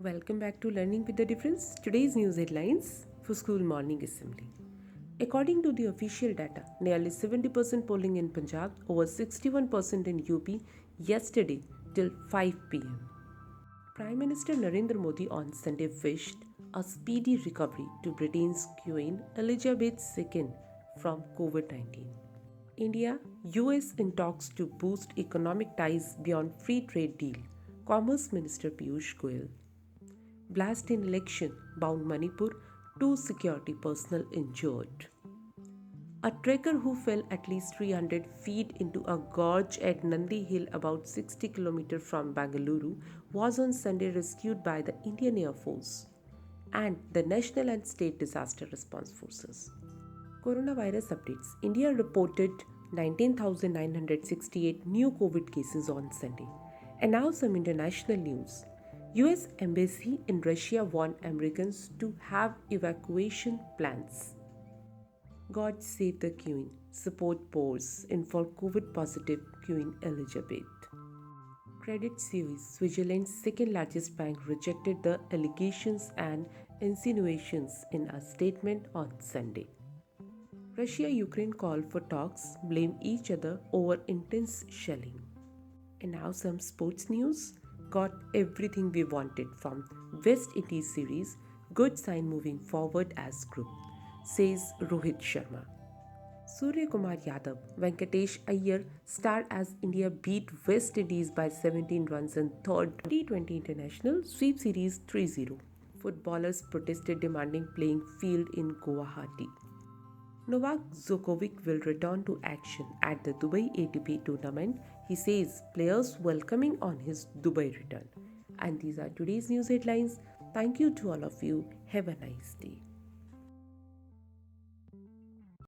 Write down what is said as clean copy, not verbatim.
Welcome back to Learning with the Difference. Today's news headlines for school morning assembly. According to the official data, nearly 70% polling in Punjab, over 61% in UP yesterday till 5 pm. Prime Minister Narendra Modi on Sunday wished a speedy recovery to Britain's Queen Elizabeth II from COVID 19. India, US in talks to boost economic ties beyond free trade deal. Commerce Minister Piyush Goyal. Blast in election bound Manipur, 2 security personnel injured. A trekker who fell at least 300 feet into a gorge at Nandi Hill about 60 km from Bengaluru was on Sunday rescued by the Indian Air Force and the National and State Disaster Response Forces. Coronavirus updates. India reported 19,968 new COVID cases on Sunday. And now some international news. US Embassy in Russia warned Americans to have evacuation plans. God save the Queen. Support pours in for COVID positive Queen Elizabeth. Credit Suisse, Switzerland's second largest bank, rejected the allegations and insinuations in a statement on Sunday. Russia-Ukraine call for talks, blame each other over intense shelling. And now some sports news. Got everything we wanted from West Indies series. Good sign moving forward as group, says Rohit Sharma. Surya Kumar Yadav, Venkatesh Iyer starred as India beat West Indies by 17 runs in third T20 International Sweep Series 3-0. Footballers protested demanding playing field in Guwahati. Novak Djokovic will return to action at the Dubai ATP tournament, he says, players welcoming on his Dubai return. And these are today's news headlines. Thank you to all of you. Have a nice day.